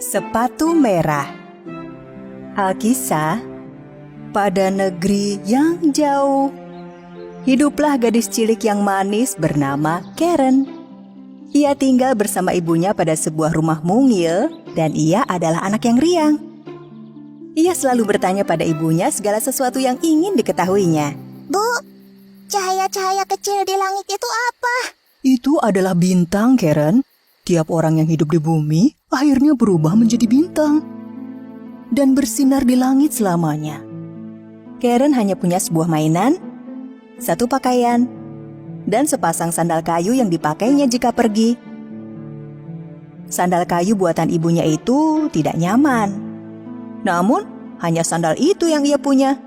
Sepatu merah. Alkisah, pada negeri yang jauh, hiduplah gadis cilik yang manis bernama Karen. Ia tinggal bersama ibunya pada sebuah rumah mungil dan ia adalah anak yang riang. Ia selalu bertanya pada ibunya segala sesuatu yang ingin diketahuinya. Bu, cahaya-cahaya kecil di langit itu apa? Itu adalah bintang, Karen. Tiap orang yang hidup di bumi akhirnya berubah menjadi bintang dan bersinar di langit selamanya. Karen hanya punya sebuah mainan, satu pakaian, dan sepasang sandal kayu yang dipakainya jika pergi. Sandal kayu buatan ibunya itu tidak nyaman. Namun, hanya sandal itu yang ia punya.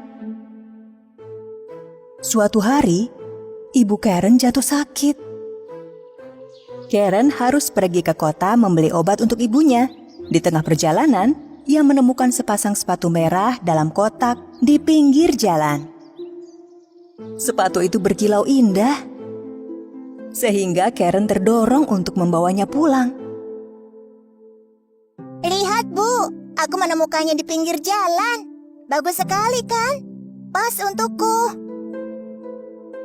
Suatu hari, ibu Karen jatuh sakit. Karen harus pergi ke kota membeli obat untuk ibunya. Di tengah perjalanan, ia menemukan sepasang sepatu merah dalam kotak di pinggir jalan. Sepatu itu berkilau indah, sehingga Karen terdorong untuk membawanya pulang. Lihat, Bu, aku menemukannya di pinggir jalan. Bagus sekali kan? Pas untukku.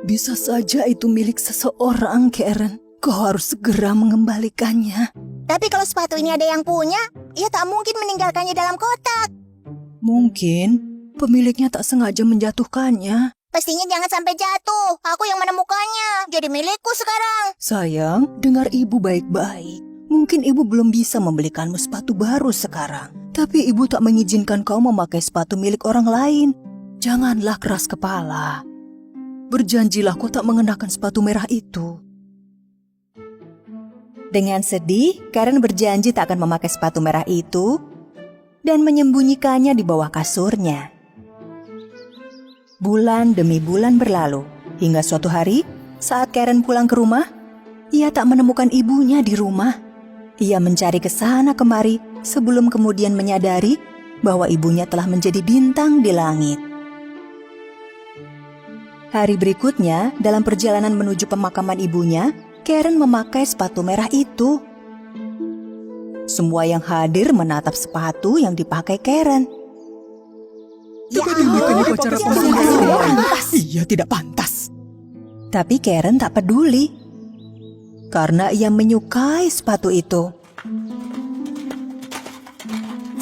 Bisa saja itu milik seseorang, Karen. Kau harus segera mengembalikannya. Tapi kalau sepatu ini ada yang punya, ia tak mungkin meninggalkannya dalam kotak. Mungkin pemiliknya tak sengaja menjatuhkannya. Pastinya jangan sampai jatuh. Aku yang menemukannya. Jadi milikku sekarang. Sayang, dengar ibu baik-baik. Mungkin ibu belum bisa membelikanmu sepatu baru sekarang. Tapi ibu tak mengizinkan kau memakai sepatu milik orang lain. Janganlah keras kepala. Berjanjilah kau tak mengenakan sepatu merah itu. Dengan sedih, Karen berjanji tak akan memakai sepatu merah itu dan menyembunyikannya di bawah kasurnya. Bulan demi bulan berlalu, hingga suatu hari saat Karen pulang ke rumah, ia tak menemukan ibunya di rumah. Ia mencari ke sana kemari sebelum kemudian menyadari bahwa ibunya telah menjadi bintang di langit. Hari berikutnya, dalam perjalanan menuju pemakaman ibunya, Karen memakai sepatu merah itu. Semua yang hadir menatap sepatu yang dipakai Karen. Ia tidak pantas. Tapi Karen tak peduli, karena ia menyukai sepatu itu.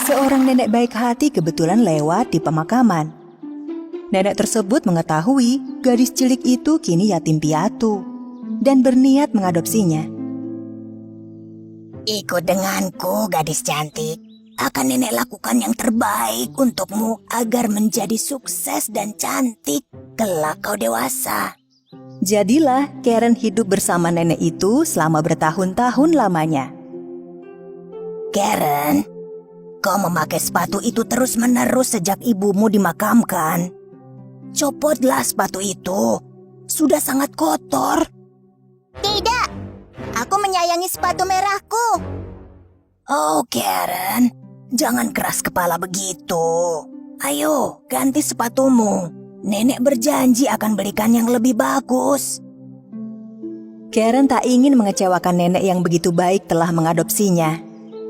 Seorang nenek baik hati kebetulan lewat di pemakaman. Nenek tersebut mengetahui gadis cilik itu kini yatim piatu dan berniat mengadopsinya. Ikut denganku, gadis cantik. Akan nenek lakukan yang terbaik untukmu agar menjadi sukses dan cantik kelak kau dewasa. Jadilah Karen hidup bersama nenek itu selama bertahun-tahun lamanya. Karen, kau memakai sepatu itu terus-menerus sejak ibumu dimakamkan. Copotlah sepatu itu. Sudah sangat kotor. Tidak, aku menyayangi sepatu merahku. Oh, Karen, jangan keras kepala begitu. Ayo, ganti sepatumu. Nenek berjanji akan belikan yang lebih bagus. Karen tak ingin mengecewakan nenek yang begitu baik telah mengadopsinya.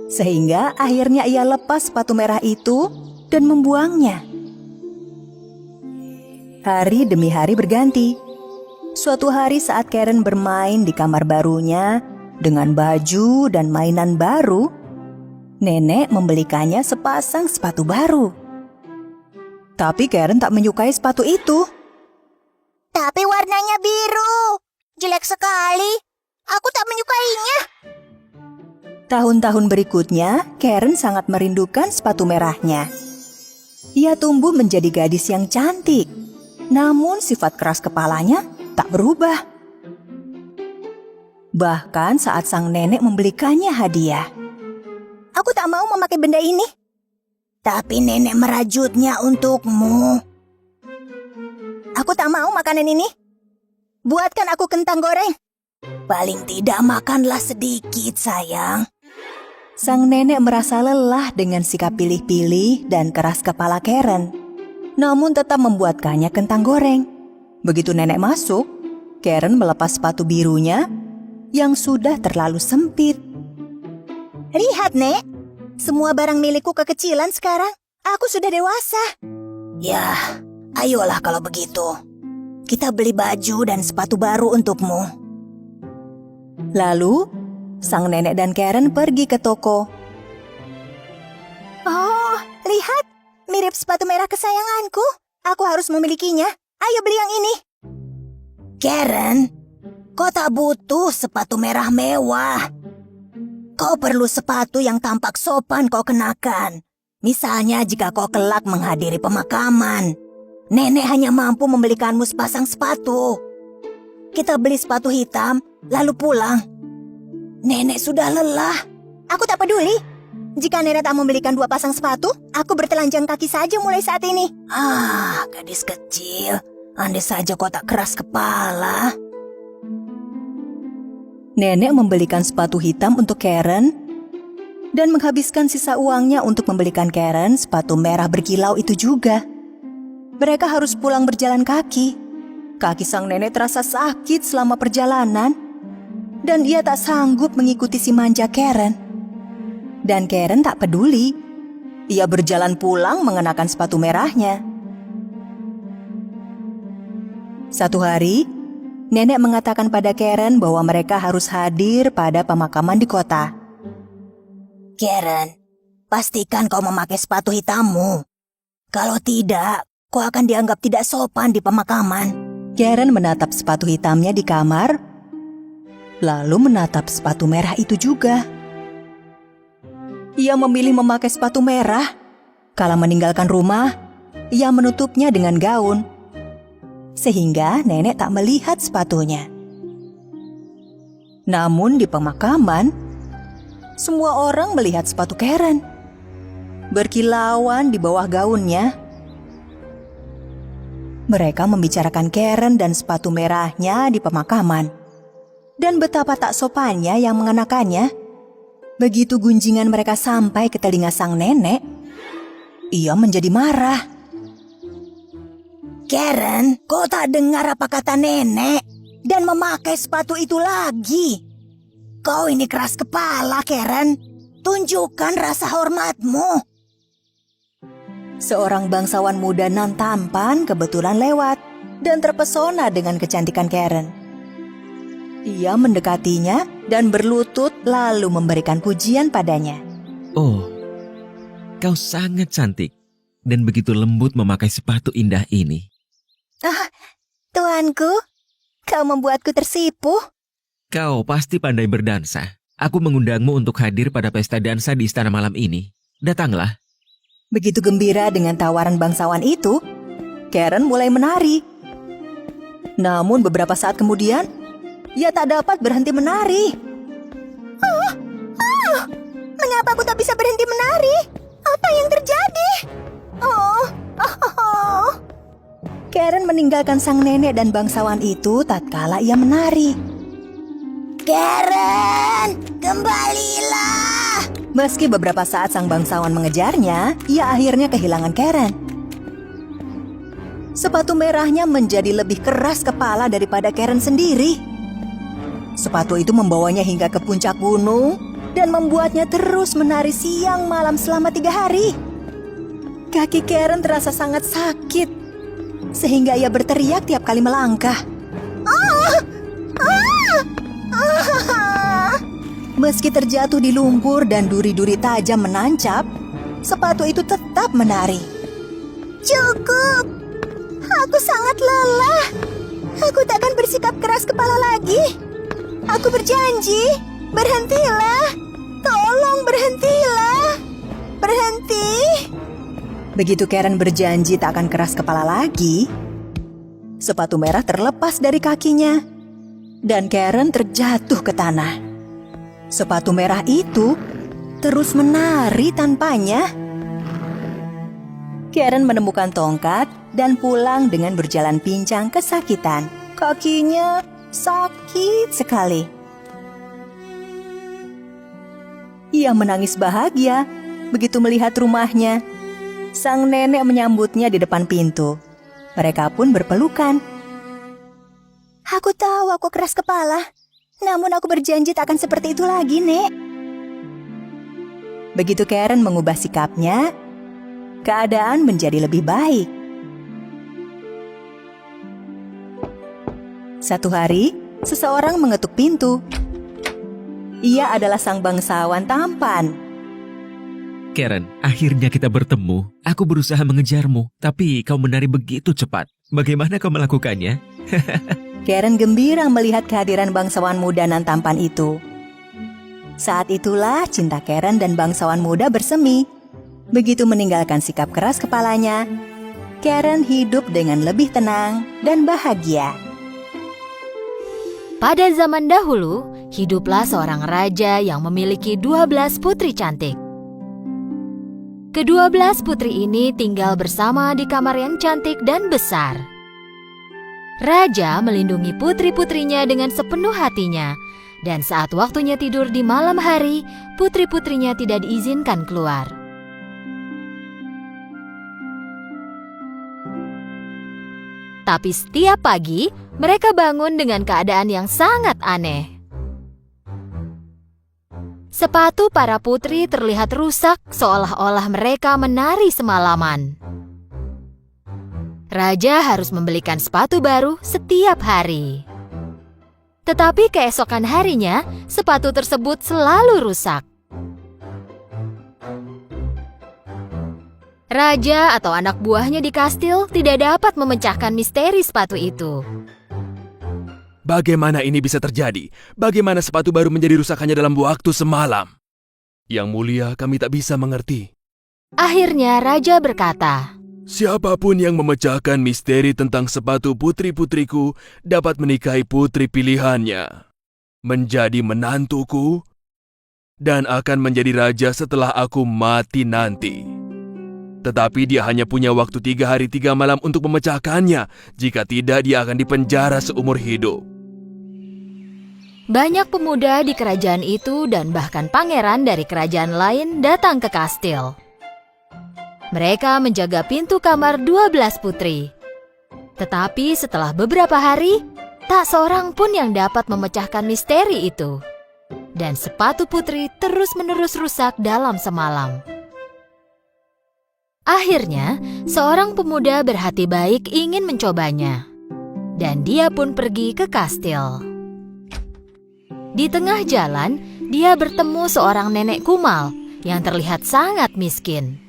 Sehingga akhirnya ia lepas sepatu merah itu dan membuangnya. Hari demi hari berganti. Suatu hari saat Karen bermain di kamar barunya dengan baju dan mainan baru, nenek membelikannya sepasang sepatu baru. Tapi Karen tak menyukai sepatu itu. Tapi warnanya biru. Jelek sekali. Aku tak menyukainya. Tahun-tahun berikutnya, Karen sangat merindukan sepatu merahnya. Ia tumbuh menjadi gadis yang cantik. Namun sifat keras kepalanya tak berubah. Bahkan saat sang nenek membelikannya hadiah. Aku tak mau memakai benda ini. Tapi nenek merajutnya untukmu. Aku tak mau makanan ini. Buatkan aku kentang goreng. Paling tidak makanlah sedikit, sayang. Sang nenek merasa lelah dengan sikap pilih-pilih dan keras kepala Karen. Namun tetap membuatkannya kentang goreng. Begitu nenek masuk, Karen melepas sepatu birunya yang sudah terlalu sempit. Lihat, Nek. Semua barang milikku kekecilan sekarang. Aku sudah dewasa. Ya, ayolah kalau begitu. Kita beli baju dan sepatu baru untukmu. Lalu, sang nenek dan Karen pergi ke toko. Oh, lihat. Mirip sepatu merah kesayanganku. Aku harus memilikinya. Ayo beli yang ini. Karen, kau tak butuh sepatu merah mewah. Kau perlu sepatu yang tampak sopan kau kenakan. Misalnya jika kau kelak menghadiri pemakaman. Nenek hanya mampu membelikanmu sepasang sepatu. Kita beli sepatu hitam, lalu pulang. Nenek sudah lelah. Aku tak peduli. Jika nenek tak membelikan 2 pasang sepatu, aku bertelanjang kaki saja mulai saat ini. Gadis kecil. Andai saja kau tak keras kepala. Nenek membelikan sepatu hitam untuk Karen dan menghabiskan sisa uangnya untuk membelikan Karen sepatu merah berkilau itu juga. Mereka harus pulang berjalan kaki. Kaki sang nenek terasa sakit selama perjalanan dan ia tak sanggup mengikuti si manja Karen. Dan Karen tak peduli. Ia berjalan pulang mengenakan sepatu merahnya. Satu hari, nenek mengatakan pada Karen bahwa mereka harus hadir pada pemakaman di kota. Karen, pastikan kau memakai sepatu hitammu. Kalau tidak, kau akan dianggap tidak sopan di pemakaman. Karen menatap sepatu hitamnya di kamar, lalu menatap sepatu merah itu juga. Ia memilih memakai sepatu merah. Kala meninggalkan rumah, ia menutupnya dengan gaun. Sehingga nenek tak melihat sepatunya. Namun di pemakaman, semua orang melihat sepatu Karen. Berkilauan di bawah gaunnya. Mereka membicarakan Karen dan sepatu merahnya di pemakaman. Dan betapa tak sopannya yang mengenakannya. Begitu gunjingan mereka sampai ke telinga sang nenek, ia menjadi marah. Karen, kau tak dengar apa kata nenek dan memakai sepatu itu lagi. Kau ini keras kepala, Karen. Tunjukkan rasa hormatmu. Seorang bangsawan muda nan tampan kebetulan lewat dan terpesona dengan kecantikan Karen. Ia mendekatinya dan berlutut lalu memberikan pujian padanya. Oh, kau sangat cantik dan begitu lembut memakai sepatu indah ini. Tuanku, kau membuatku tersipu. Kau pasti pandai berdansa. Aku mengundangmu untuk hadir pada pesta dansa di istana malam ini. Datanglah. Begitu gembira dengan tawaran bangsawan itu, Karen mulai menari. Namun beberapa saat kemudian, ia tak dapat berhenti menari. Mengapa aku tak bisa berhenti menari? Apa yang terjadi? Karen meninggalkan sang nenek dan bangsawan itu tatkala ia menari. Karen, kembalilah. Meski beberapa saat sang bangsawan mengejarnya, ia akhirnya kehilangan Karen. Sepatu merahnya menjadi lebih keras kepala daripada Karen sendiri. Sepatu itu membawanya hingga ke puncak gunung dan membuatnya terus menari siang malam selama 3 hari. Kaki Karen terasa sangat sakit, sehingga ia berteriak tiap kali melangkah. Meski terjatuh di lumpur dan duri-duri tajam menancap, sepatu itu tetap menari. Cukup. Aku sangat lelah. Aku takkan bersikap keras kepala lagi. Aku berjanji. Berhentilah. Tolong berhentilah. Berhenti. Begitu Karen berjanji tak akan keras kepala lagi, sepatu merah terlepas dari kakinya dan Karen terjatuh ke tanah. Sepatu merah itu terus menari tanpanya. Karen menemukan tongkat dan pulang dengan berjalan pincang kesakitan. Kakinya sakit sekali. Ia menangis bahagia begitu melihat rumahnya. Sang nenek menyambutnya di depan pintu. Mereka pun berpelukan. Aku tahu aku keras kepala. Namun aku berjanji tak akan seperti itu lagi, Nek. Begitu Karen mengubah sikapnya, keadaan menjadi lebih baik. Satu hari, seseorang mengetuk pintu. Ia adalah sang bangsawan tampan. Karen, akhirnya kita bertemu. Aku berusaha mengejarmu, tapi kau menari begitu cepat. Bagaimana kau melakukannya? Karen gembira melihat kehadiran bangsawan muda nan tampan itu. Saat itulah cinta Karen dan bangsawan muda bersemi. Begitu meninggalkan sikap keras kepalanya, Karen hidup dengan lebih tenang dan bahagia. Pada zaman dahulu, hiduplah seorang raja yang memiliki 12 putri cantik. Kedua-belas putri ini tinggal bersama di kamar yang cantik dan besar. Raja melindungi putri-putrinya dengan sepenuh hatinya, dan saat waktunya tidur di malam hari, putri-putrinya tidak diizinkan keluar. Tapi setiap pagi, mereka bangun dengan keadaan yang sangat aneh. Sepatu para putri terlihat rusak seolah-olah mereka menari semalaman. Raja harus membelikan sepatu baru setiap hari. Tetapi keesokan harinya, sepatu tersebut selalu rusak. Raja atau anak buahnya di kastil tidak dapat memecahkan misteri sepatu itu. Bagaimana ini bisa terjadi? Bagaimana sepatu baru menjadi rusakannya dalam waktu semalam? Yang mulia, kami tak bisa mengerti. Akhirnya Raja berkata, Siapapun yang memecahkan misteri tentang sepatu putri-putriku dapat menikahi putri pilihannya, menjadi menantuku, dan akan menjadi raja setelah aku mati nanti. Tetapi dia hanya punya waktu 3 hari 3 malam untuk memecahkannya. Jika tidak, dia akan dipenjara seumur hidup. banyak pemuda di kerajaan itu dan bahkan pangeran dari kerajaan lain datang ke kastil. Mereka menjaga pintu kamar 12 putri. Tetapi setelah beberapa hari, tak seorang pun yang dapat memecahkan misteri itu. Dan sepatu putri terus-menerus rusak dalam semalam. Akhirnya, seorang pemuda berhati baik ingin mencobanya. Dan dia pun pergi ke kastil. Di tengah jalan, dia bertemu seorang nenek kumal yang terlihat sangat miskin.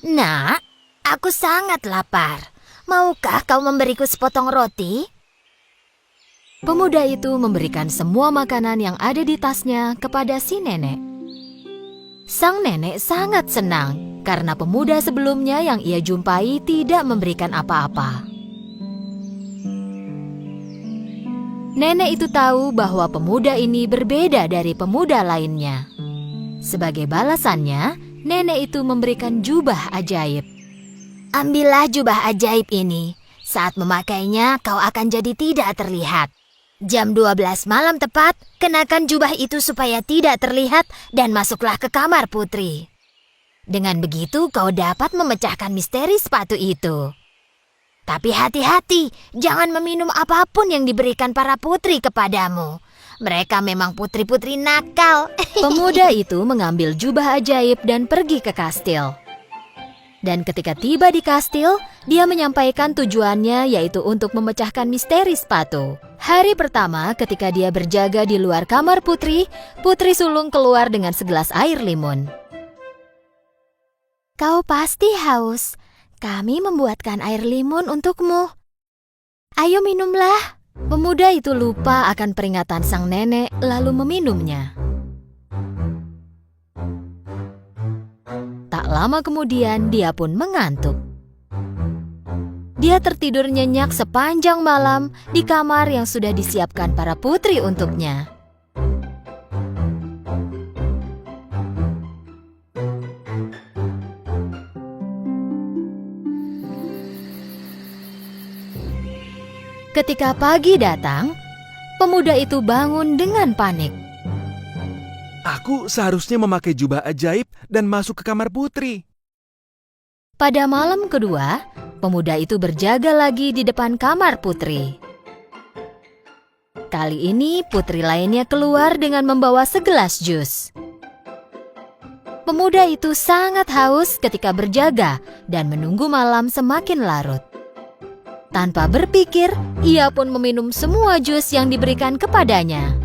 Nak, aku sangat lapar. Maukah kau memberiku sepotong roti? Pemuda itu memberikan semua makanan yang ada di tasnya kepada si nenek. Sang nenek sangat senang karena pemuda sebelumnya yang ia jumpai tidak memberikan apa-apa. Nenek itu tahu bahwa pemuda ini berbeda dari pemuda lainnya. Sebagai balasannya, nenek itu memberikan jubah ajaib. Ambillah jubah ajaib ini. Saat memakainya, kau akan jadi tidak terlihat. Jam 12 malam tepat, kenakan jubah itu supaya tidak terlihat dan masuklah ke kamar putri. Dengan begitu, kau dapat memecahkan misteri sepatu itu. Tapi hati-hati, jangan meminum apapun yang diberikan para putri kepadamu. Mereka memang putri-putri nakal. Pemuda itu mengambil jubah ajaib dan pergi ke kastil. Dan ketika tiba di kastil, dia menyampaikan tujuannya yaitu untuk memecahkan misteri sepatu. Hari pertama ketika dia berjaga di luar kamar putri, putri sulung keluar dengan segelas air limun. Kau pasti haus. Kami membuatkan air limun untukmu. Ayo minumlah. Pemuda itu lupa akan peringatan sang nenek lalu meminumnya. Tak lama kemudian dia pun mengantuk. Dia tertidur nyenyak sepanjang malam di kamar yang sudah disiapkan para putri untuknya. Ketika pagi datang, pemuda itu bangun dengan panik. Aku seharusnya memakai jubah ajaib dan masuk ke kamar putri. Pada malam kedua, pemuda itu berjaga lagi di depan kamar putri. Kali ini putri lainnya keluar dengan membawa segelas jus. Pemuda itu sangat haus ketika berjaga dan menunggu malam semakin larut. Tanpa berpikir, ia pun meminum semua jus yang diberikan kepadanya.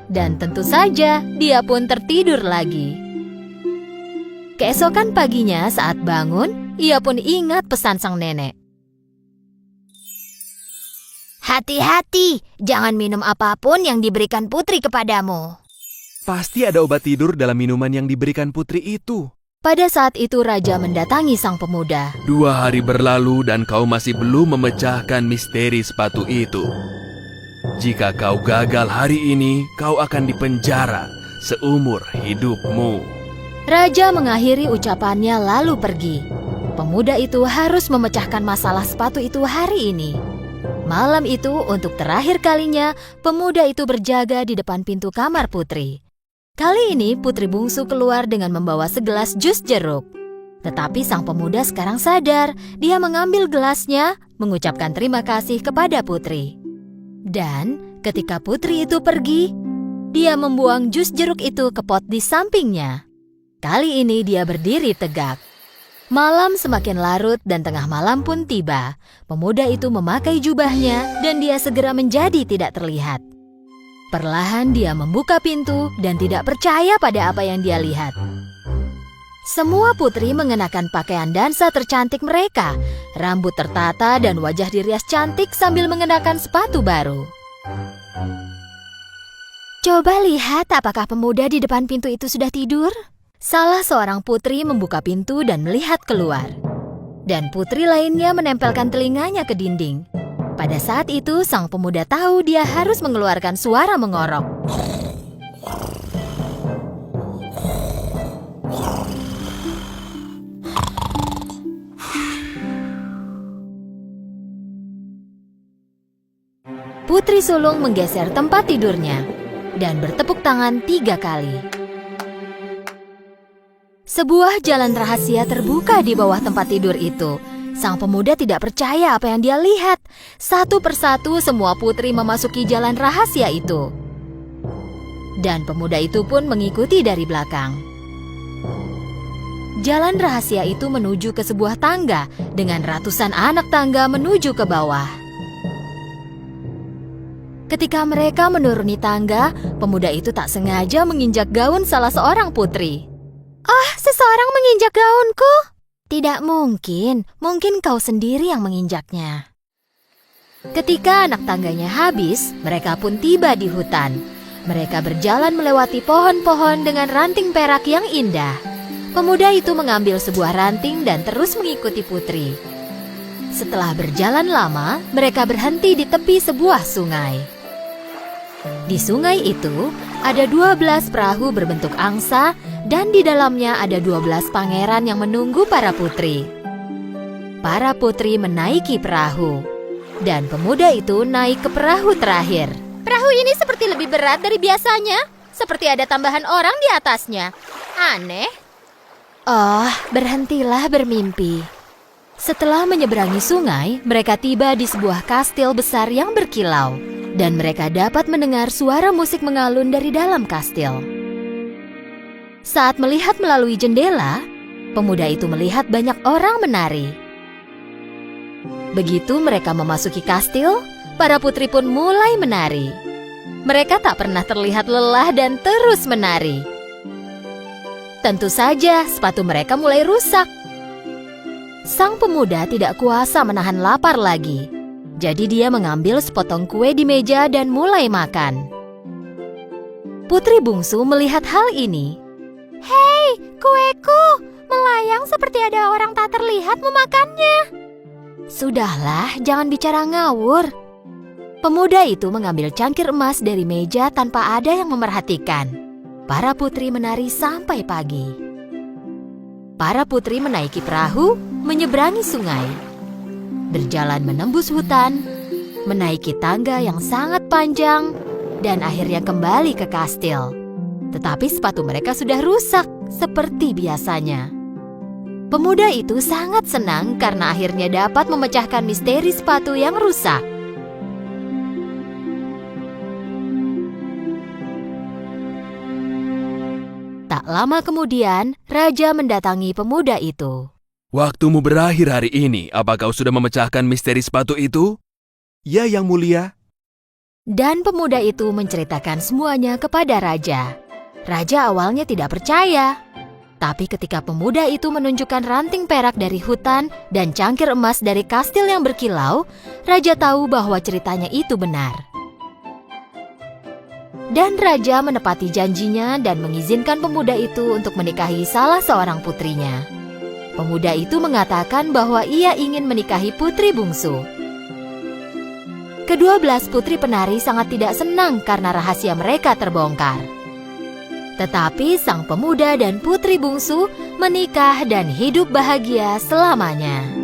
Dan tentu saja, dia pun tertidur lagi. Keesokan paginya saat bangun, ia pun ingat pesan sang nenek. Hati-hati, jangan minum apapun yang diberikan putri kepadamu. Pasti ada obat tidur dalam minuman yang diberikan putri itu. Pada saat itu raja mendatangi sang pemuda. 2 hari berlalu dan kau masih belum memecahkan misteri sepatu itu. Jika kau gagal hari ini, kau akan dipenjara seumur hidupmu. Raja mengakhiri ucapannya lalu pergi. Pemuda itu harus memecahkan masalah sepatu itu hari ini. Malam itu untuk terakhir kalinya, pemuda itu berjaga di depan pintu kamar putri. Kali ini putri bungsu keluar dengan membawa segelas jus jeruk. Tetapi sang pemuda sekarang sadar, dia mengambil gelasnya, mengucapkan terima kasih kepada putri. Dan ketika putri itu pergi, dia membuang jus jeruk itu ke pot di sampingnya. Kali ini dia berdiri tegak. Malam semakin larut dan tengah malam pun tiba. Pemuda itu memakai jubahnya dan dia segera menjadi tidak terlihat. Perlahan dia membuka pintu dan tidak percaya pada apa yang dia lihat. Semua putri mengenakan pakaian dansa tercantik mereka. Rambut tertata dan wajah dirias cantik sambil mengenakan sepatu baru. Coba lihat apakah pemuda di depan pintu itu sudah tidur? Salah seorang putri membuka pintu dan melihat keluar. Dan putri lainnya menempelkan telinganya ke dinding. Pada saat itu, sang pemuda tahu dia harus mengeluarkan suara mengorok. Putri sulung menggeser tempat tidurnya dan bertepuk tangan 3 kali. Sebuah jalan rahasia terbuka di bawah tempat tidur itu. Sang pemuda tidak percaya apa yang dia lihat. Satu persatu semua putri memasuki jalan rahasia itu. Dan pemuda itu pun mengikuti dari belakang. Jalan rahasia itu menuju ke sebuah tangga dengan ratusan anak tangga menuju ke bawah. Ketika mereka menuruni tangga, pemuda itu tak sengaja menginjak gaun salah seorang putri. "Ah, seseorang menginjak gaunku!" "Tidak mungkin, mungkin kau sendiri yang menginjaknya." Ketika anak tangganya habis, mereka pun tiba di hutan. Mereka berjalan melewati pohon-pohon dengan ranting perak yang indah. Pemuda itu mengambil sebuah ranting dan terus mengikuti putri. Setelah berjalan lama, mereka berhenti di tepi sebuah sungai. Di sungai itu, ada 12 perahu berbentuk angsa dan di dalamnya ada 12 pangeran yang menunggu para putri. Para putri menaiki perahu dan pemuda itu naik ke perahu terakhir. "Perahu ini seperti lebih berat dari biasanya, seperti ada tambahan orang di atasnya. Aneh." "Oh, berhentilah bermimpi." Setelah menyeberangi sungai, mereka tiba di sebuah kastil besar yang berkilau dan mereka dapat mendengar suara musik mengalun dari dalam kastil. Saat melihat melalui jendela, pemuda itu melihat banyak orang menari. Begitu mereka memasuki kastil, para putri pun mulai menari. Mereka tak pernah terlihat lelah dan terus menari. Tentu saja, sepatu mereka mulai rusak. Sang pemuda tidak kuasa menahan lapar lagi. Jadi dia mengambil sepotong kue di meja dan mulai makan. Putri bungsu melihat hal ini. "Hei, kueku! Melayang seperti ada orang tak terlihat memakannya." "Sudahlah, jangan bicara ngawur." Pemuda itu mengambil cangkir emas dari meja tanpa ada yang memerhatikan. Para putri menari sampai pagi. Para putri menaiki perahu, menyeberangi sungai, berjalan menembus hutan, menaiki tangga yang sangat panjang, dan akhirnya kembali ke kastil. Tetapi sepatu mereka sudah rusak seperti biasanya. Pemuda itu sangat senang karena akhirnya dapat memecahkan misteri sepatu yang rusak. lama kemudian, raja mendatangi pemuda itu. Waktumu berakhir hari ini. Apa kau sudah memecahkan misteri sepatu itu? Ya, Yang Mulia. Dan pemuda itu menceritakan semuanya kepada raja. Raja awalnya tidak percaya. Tapi ketika pemuda itu menunjukkan ranting perak dari hutan dan cangkir emas dari kastil yang berkilau, raja tahu bahwa ceritanya itu benar. Dan raja menepati janjinya dan mengizinkan pemuda itu untuk menikahi salah seorang putrinya. Pemuda itu mengatakan bahwa ia ingin menikahi putri bungsu. Kedua-belas putri penari sangat tidak senang karena rahasia mereka terbongkar. Tetapi sang pemuda dan putri bungsu menikah dan hidup bahagia selamanya.